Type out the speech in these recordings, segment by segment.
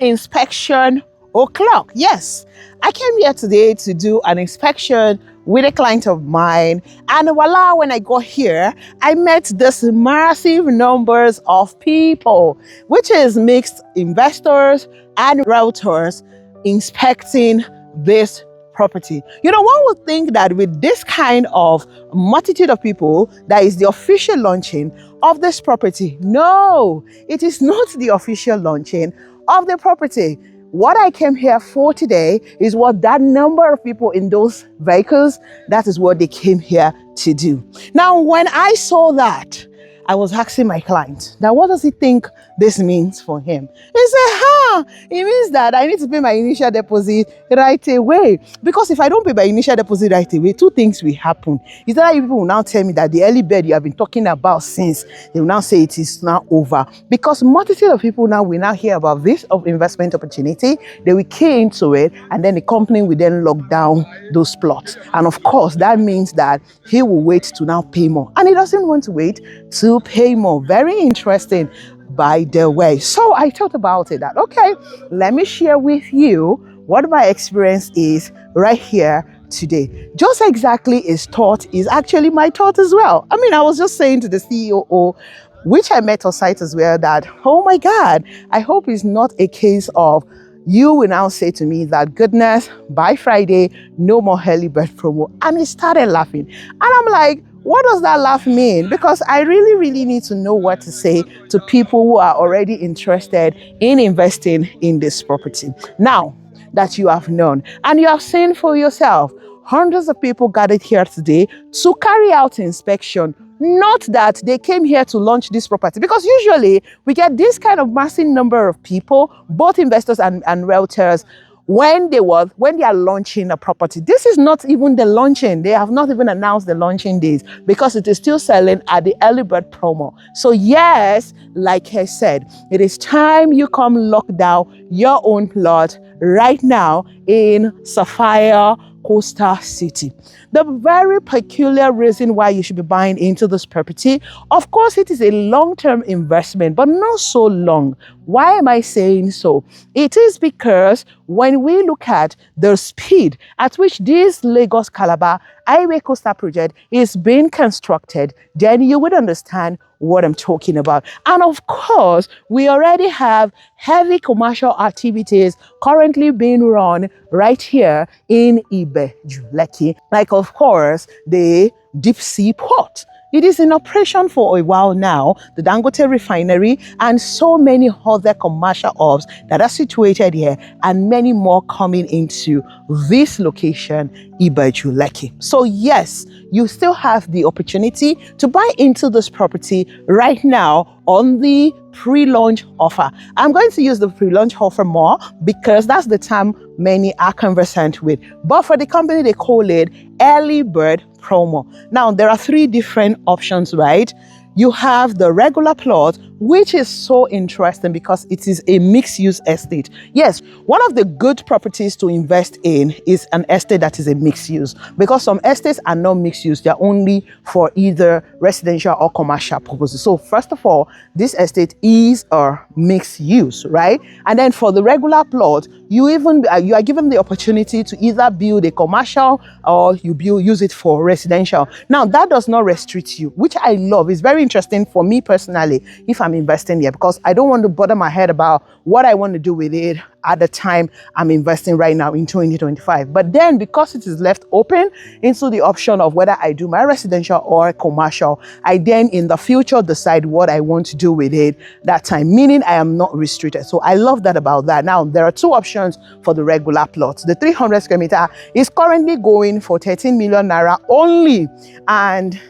inspection o'clock. Yes, I came here today to do an inspection with a client of mine, and voila, when I got here, I met this massive numbers of people, which is mixed investors and realtors inspecting this property. You know, one would think that with this kind of multitude of people, that is the official launching of this property. No, it is not the official launching of the property. What I came here for today is what that number of people in those vehicles, that is what they came here to do. Now, when I saw that, I was asking my client, now what does he think this means for him? He said, it means that I need to pay my initial deposit right away. Because if I don't pay my initial deposit right away, two things will happen. Is that people will now tell me that the early bird you have been talking about since, they will now say it is now over. Because multitude of people now will now hear about this investment opportunity, they will key into it, and then the company will then lock down those plots. And of course, that means that he will wait to now pay more. And he doesn't want to wait to pay more. Very interesting, by the way. So I thought about it that, okay, let me share with you what my experience is right here today. Just exactly his thought is actually my thought as well. I mean, I was just saying to the CEO, which I met on site as well, that, oh my God, I hope it's not a case of you will now say to me that, goodness, by Friday, no more early bird promo. And he started laughing. And I'm like, what does that laugh mean? Because I really need to know what to say to people who are already interested in investing in this property. Now that you have known and you have seen for yourself, hundreds of people gathered here today to carry out inspection. Not that they came here to launch this property, because usually we get this kind of massive number of people, both investors and realtors, when they are launching a property. This is not even the launching. They have not even announced the launching days because it is still selling at the early bird promo. So yes, like I said, it is time you come lock down your own plot right now in Sapphire Coastal City. The very peculiar reason why you should be buying into this property, of course, it is a long-term investment, but not so long. Why am I saying so? It is because when we look at the speed at which this Lagos-Calabar Highway Coastal project is being constructed, then you would understand what I'm talking about. And of course, we already have heavy commercial activities currently being run right here in Ibeju Lekki, like of course the deep sea port. It is in operation for a while now, the Dangote refinery and so many other commercial hubs that are situated here, and many more coming into this location, Ibeju Lekki. So yes, you still have the opportunity to buy into this property right now on the pre-launch offer. I'm going to use the pre-launch offer more because that's the term many are conversant with. But for the company, they call it early bird promo. Now, there are three different options, right? You have the regular plot, which is so interesting because it is a mixed-use estate. Yes, one of the good properties to invest in is an estate that is a mixed-use, because some estates are not mixed-use. They're only for either residential or commercial purposes. So first of all, this estate is a mixed-use, right? And then for the regular plot, you are given the opportunity to either build a commercial or use it for residential. Now, that does not restrict you, which I love. It's very interesting for me personally if I'm investing here, because I don't want to bother my head about what I want to do with it at the time I'm investing right now in 2025. But then because it is left open into the option of whether I do my residential or commercial, I then in the future decide what I want to do with it that time, meaning I am not restricted. So I love that about that. Now, there are two options for the regular plots. The 300 square meter is currently going for 13 million naira only, and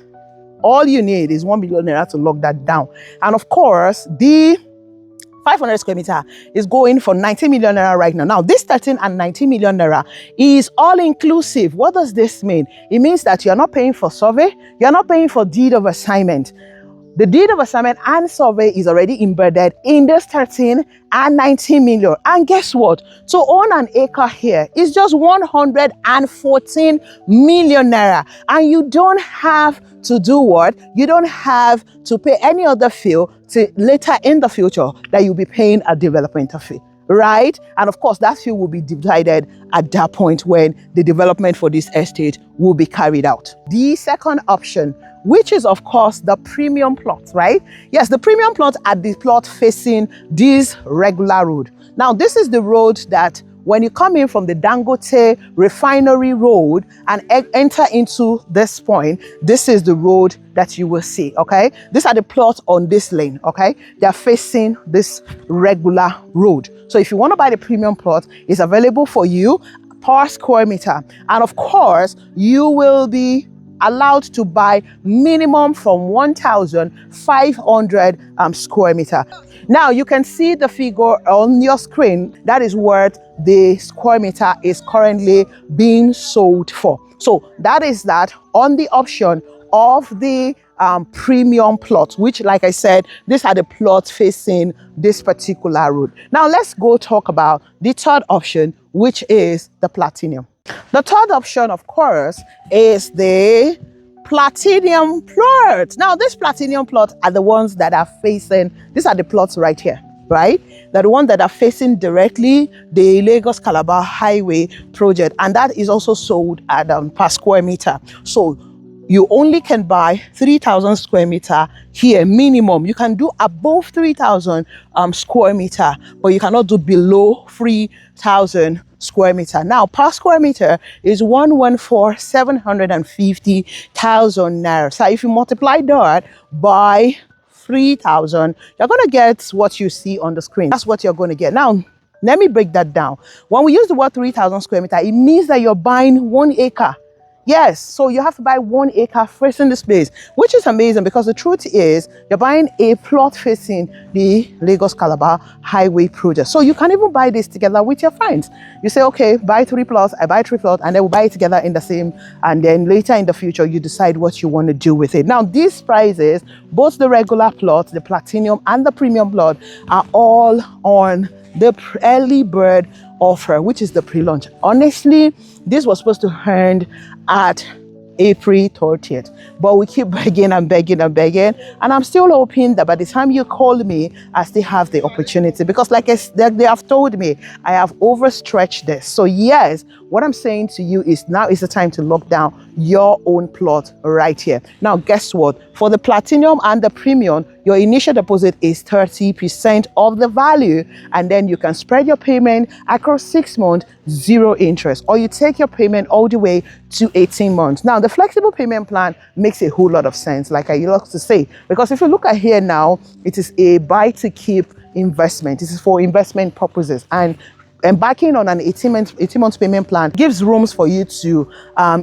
all you need is 1 million naira to lock that down. And of course, the 500 square meter is going for 90 million naira right now. Now, this 13 and 90 million naira is all inclusive. What does this mean? It means that you're not paying for survey, you're not paying for deed of assignment. The deed of assignment and survey is already embedded in this 13 and 19 million. And guess what? To own an acre here is just 114 million naira. And you don't have to do what? You don't have to pay any other fee to later in the future that you'll be paying a developmental fee. right? And of course, that field will be divided at that point when the development for this estate will be carried out. The second option, which is of course the premium plot, right? Yes, the premium plot at the plot facing this regular road. Now, this is the road that when you come in from the Dangote Refinery Road and enter into this point, this is the road that you will see, okay? These are the plots on this lane, okay? They are facing this regular road. So if you want to buy the premium plot, it's available for you per square meter. And of course, you will be allowed to buy minimum from 1,500 square meter. Now you can see the figure on your screen. That is what the square meter is currently being sold for. So that is that on the option of the premium plot, which, like I said, these are the plots facing this particular road. Now let's go talk about the third option, which is the platinum. The third option, of course, is the platinum plot. Now, this platinum plot are the ones that are facing, these are the plots right here, right? They're the ones that are facing directly the Lagos-Calabar Highway project, and that is also sold at per square meter. So you only can buy 3,000 square meter here minimum. You can do above 3,000 square meter, but you cannot do below 3,000 square meter. Now, per square meter is 114,750,000 naira. So if you multiply that by 3,000, you're going to get what you see on the screen. That's what you're going to get. Now, let me break that down. When we use the word 3,000 square meter, it means that you're buying 1 acre. Yes, so you have to buy 1 acre facing the space, which is amazing because the truth is you're buying a plot facing the Lagos-Calabar Highway project. So you can even buy this together with your friends. You say, okay, buy 3 plots, I buy 3 plots, and then we'll buy it together in the same, and then later in the future, you decide what you want to do with it. Now, these prices, both the regular plot, the platinum, and the premium plot are all on the early bird offer, which is the pre-launch. Honestly, this was supposed to end at April 30th, but we keep begging and begging and begging, and I'm still hoping that by the time you call me, I still have the opportunity, because like they have told me, I have overstretched this. So yes, what I'm saying to you is now is the time to lock down your own plot right here. Now, guess what? For the platinum and the premium, your initial deposit is 30% of the value, and then you can spread your payment across 6 months, 0 interest, or you take your payment all the way to 18 months. Now, the flexible payment plan makes a whole lot of sense, like I love to say, because if you look at here now, it is a buy to keep investment. This is for investment purposes, and embarking on an 18-month payment plan gives rooms for you to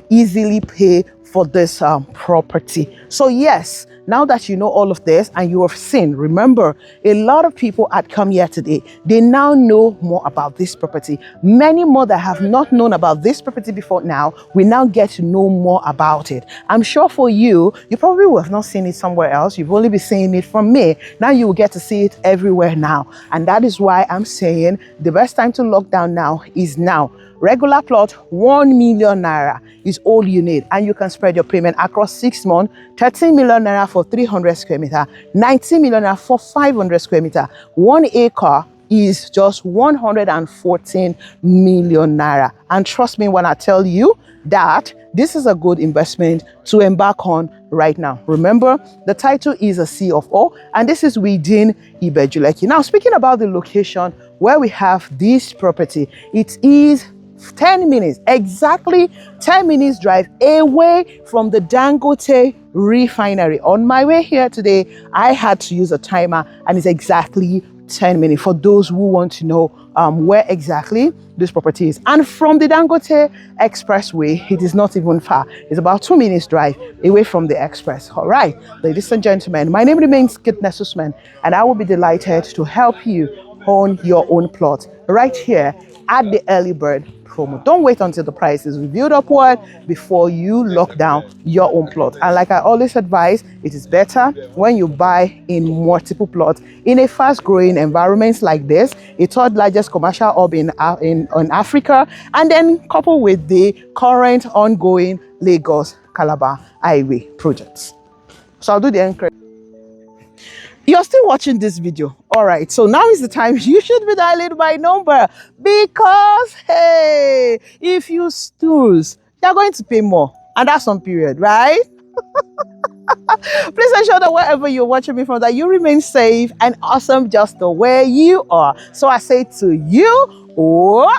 easily pay for this property. So yes, now that you know all of this and you have seen, remember, a lot of people had come here today. They now know more about this property. Many more that have not known about this property before now, we now get to know more about it. I'm sure for you, you probably will have not seen it somewhere else. You've only been seeing it from me. Now you will get to see it everywhere now. And that is why I'm saying the best time to lock down now is now. Regular plot, 1 million naira is all you need, and you can spread your payment across 6 months. 13 million naira for 300 square meter, 90 million naira for 500 square meter. 1 acre is just 114 million naira. And trust me when I tell you that this is a good investment to embark on right now. Remember, the title is a C of O, and this is within Ibeju Lekki. Now, speaking about the location where we have this property, it is 10 minutes, exactly 10 minutes drive away from the Dangote Refinery. On my way here today, I had to use a timer, and it's exactly 10 minutes for those who want to know where exactly this property is. And from the Dangote Expressway, it is not even far. It's about 2 minutes drive away from the express. All right, ladies and gentlemen, my name remains Goodness Usman, and I will be delighted to help you own your own plot right here at the early bird promo. Don't wait until the price is reviewed upward before you lock down your own plot. And like I always advise, it is better when you buy in multiple plots in a fast-growing environment like this, a third largest commercial hub in Africa, and then coupled with the current ongoing Lagos-Calabar Highway projects. So I'll do the encouragement. You're still watching this video. All right, so now is the time you should be dialing my number, because hey, if you snooze, you're going to pay more, and that's on period, right? Please ensure that wherever you're watching me from, that you remain safe and awesome just the way you are. So I say to you, oh